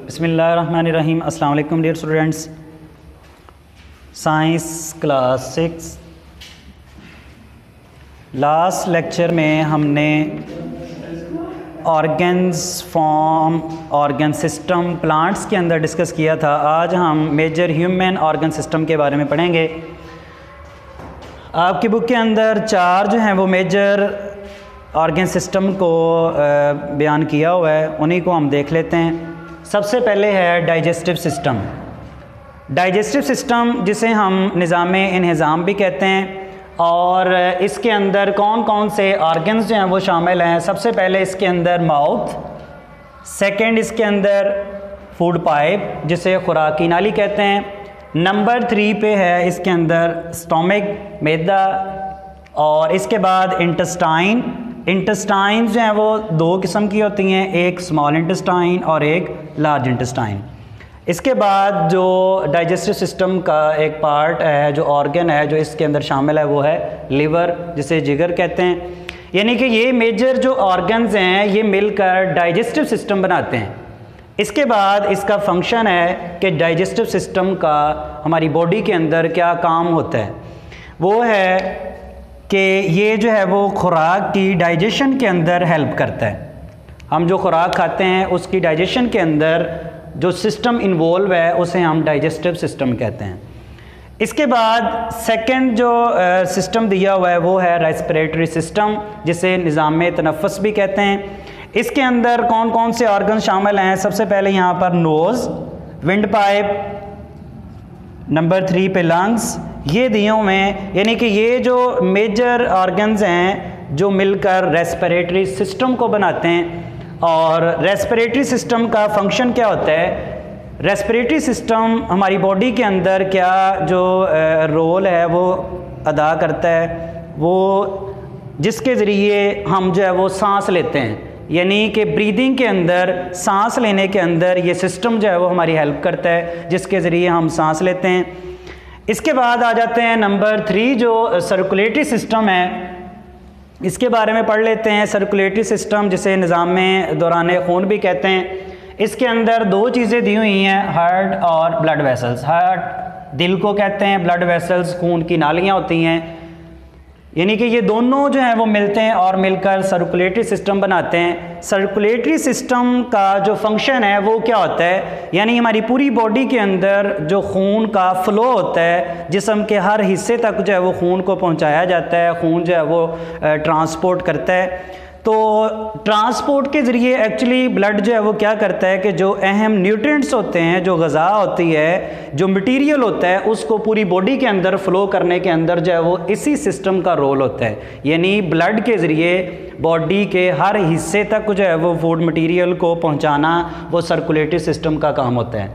बिस्मिल्लाहिर्रहमानिर्रहीम। अस्सलाम वालेकुम dear students. Science class 6 last lecture में हमने organs, form, organ system, plants के अंदर डिस्कस किया था। आज हम मेजर ह्यूमन ऑर्गन सिस्टम के बारे में पढ़ेंगे। आपकी बुक के अंदर 4 जो हैं वो मेजर ऑर्गन सिस्टम को बयान किया हुआ है, उन्हीं को हम देख लेते हैं। सबसे पहले है डाइजेस्टिव सिस्टम। डाइजेस्टिव सिस्टम जिसे हम निज़ामे इन्हिज़ाम भी कहते हैं, और इसके अंदर कौन कौन से ऑर्गन्स जो हैं वो शामिल हैं। सबसे पहले इसके अंदर माउथ, सेकंड इसके अंदर फूड पाइप जिसे खुराकी नाली कहते हैं, नंबर 3 पे है इसके अंदर स्टोमक, मैदा, और इसके बाद इंटेस्टाइन। इंटेस्टाइन जो हैं वो 2 किस्म की होती हैं, एक स्मॉल इंटेस्टाइन और एक लार्ज इंटेस्टाइन। इसके बाद जो डाइजेस्टिव सिस्टम का एक पार्ट है, जो ऑर्गन है जो इसके अंदर शामिल है, वो है लिवर जिसे जिगर कहते हैं। यानी कि ये मेजर जो ऑर्गन्स हैं ये मिलकर डाइजेस्टिव सिस्टम बनाते हैं। इसके बाद इसका फंक्शन है कि डाइजेस्टिव सिस्टम का हमारी बॉडी के अंदर क्या काम होता है। वो है कि ये जो है वो खुराक की डाइजेशन के अंदर हेल्प करता है। हम जो खुराक खाते हैं उसकी डाइजेशन के अंदर जो सिस्टम इन्वॉल्व है उसे हम डाइजेस्टिव सिस्टम कहते हैं। इसके बाद सेकंड जो सिस्टम दिया हुआ है वो है रेस्पिरेटरी सिस्टम जिसे निज़ाम तनफ़्फ़ुस भी कहते हैं। इसके अंदर कौन कौन से ऑर्गन शामिल हैं। सबसे पहले यहाँ पर नोज़, विंड पाइप, नंबर 3 पे लंग्स, ये दिए हुए हैं। यानी कि ये जो मेजर ऑर्गन्स हैं जो मिलकर रेस्पिरेटरी सिस्टम को बनाते हैं। और रेस्पिरेटरी सिस्टम का फंक्शन क्या होता है, रेस्पिरेटरी सिस्टम हमारी बॉडी के अंदर क्या जो रोल है वो अदा करता है, वो जिसके ज़रिए हम जो है वो सांस लेते हैं। यानी कि ब्रीदिंग के अंदर, सांस लेने के अंदर ये सिस्टम जो है वो हमारी हेल्प करता है, जिसके ज़रिए हम सांस लेते हैं। इसके बाद आ जाते हैं नंबर 3 जो सर्कुलेटरी सिस्टम है, इसके बारे में पढ़ लेते हैं। सर्कुलेटरी सिस्टम जिसे निज़ाम में दौरान खून भी कहते हैं। इसके अंदर 2 चीज़ें दी हुई हैं, हार्ट और ब्लड वेसल्स। हार्ट दिल को कहते हैं, ब्लड वेसल्स खून की नालियाँ होती हैं। यानी कि ये दोनों जो हैं वो मिलते हैं और मिलकर सर्कुलेटरी सिस्टम बनाते हैं। सर्कुलेटरी सिस्टम का जो फंक्शन है वो क्या होता है, यानी हमारी पूरी बॉडी के अंदर जो खून का फ़्लो होता है, जिस्म के हर हिस्से तक जो है वो खून को पहुंचाया जाता है, खून जो है वो ट्रांसपोर्ट करता है। तो ट्रांसपोर्ट के ज़रिए एक्चुअली ब्लड जो है वो क्या करता है कि जो अहम न्यूट्रिएंट्स होते हैं, जो ग़ज़ा होती है, जो मटेरियल होता है, उसको पूरी बॉडी के अंदर फ़्लो करने के अंदर जो है वो इसी सिस्टम का रोल होता है। यानी ब्लड के ज़रिए बॉडी के हर हिस्से तक जो है वो फूड मटेरियल को पहुंचाना वो सर्कुलेटरी सिस्टम का काम होता है।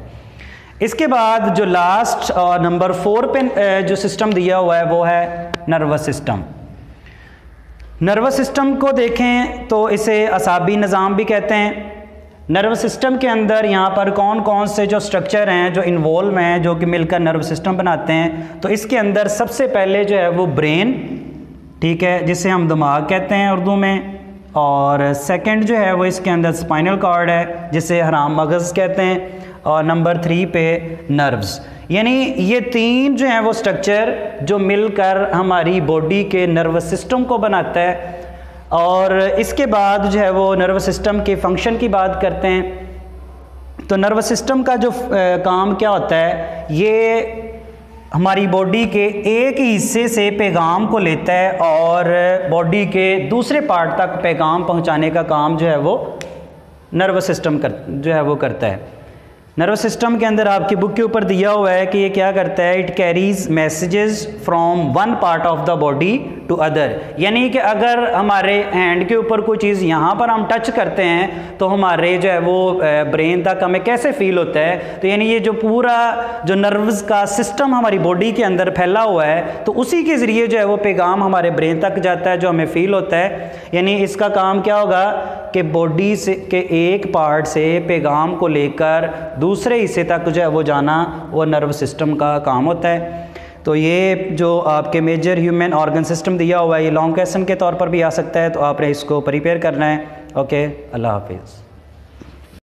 इसके बाद जो लास्ट और नंबर 4 पे जो सिस्टम दिया हुआ है वो है नर्वस सिस्टम। नर्वस सिस्टम को देखें तो इसे असाबी निज़ाम भी कहते हैं। नर्वस सिस्टम के अंदर यहाँ पर कौन कौन से जो स्ट्रक्चर हैं जो इन्वॉल्व हैं, जो कि मिलकर नर्वस सिस्टम बनाते हैं। तो इसके अंदर सबसे पहले जो है वो ब्रेन, ठीक है, जिसे हम दिमाग कहते हैं उर्दू में, और सेकंड जो है वो इसके अंदर स्पाइनल कॉर्ड है जिसे हराम मगज़ कहते हैं, और नंबर 3 पे नर्व्स। यानी ये 3 जो हैं वो स्ट्रक्चर जो मिलकर हमारी बॉडी के नर्वस सिस्टम को बनाता है। और इसके बाद जो है वो नर्वस सिस्टम के फंक्शन की बात करते हैं। तो नर्वस सिस्टम का जो काम क्या होता है, ये हमारी बॉडी के एक ही हिस्से से पैगाम को लेता है और बॉडी के दूसरे पार्ट तक पैगाम पहुंचाने का काम जो है वो नर्वस सिस्टम जो है वो करता है। नर्वस सिस्टम के अंदर आपकी बुक के ऊपर दिया हुआ है कि ये क्या करता है, it carries messages from one part of the body to other. यानी कि अगर हमारे हैंड के ऊपर कोई चीज़ यहाँ पर हम टच करते हैं तो हमारे जो है वो ब्रेन तक हमें कैसे फील होता है। तो यानी ये जो पूरा जो नर्व्स का सिस्टम हमारी बॉडी के अंदर फैला हुआ है, तो उसी के ज़रिए जो है वो पैगाम हमारे ब्रेन तक जाता है जो हमें फील होता है। यानी इसका काम क्या होगा कि बॉडी से के एक पार्ट से पैगाम को लेकर दूसरे हिस्से तक जो है वो जाना वो नर्व सिस्टम का काम होता है। तो ये जो आपके मेजर ह्यूमन ऑर्गन सिस्टम दिया हुआ है, ये लॉन्ग क्वेश्चन के तौर पर भी आ सकता है, तो आपने इसको प्रिपेयर करना है। ओके, अल्लाह हाफिज़।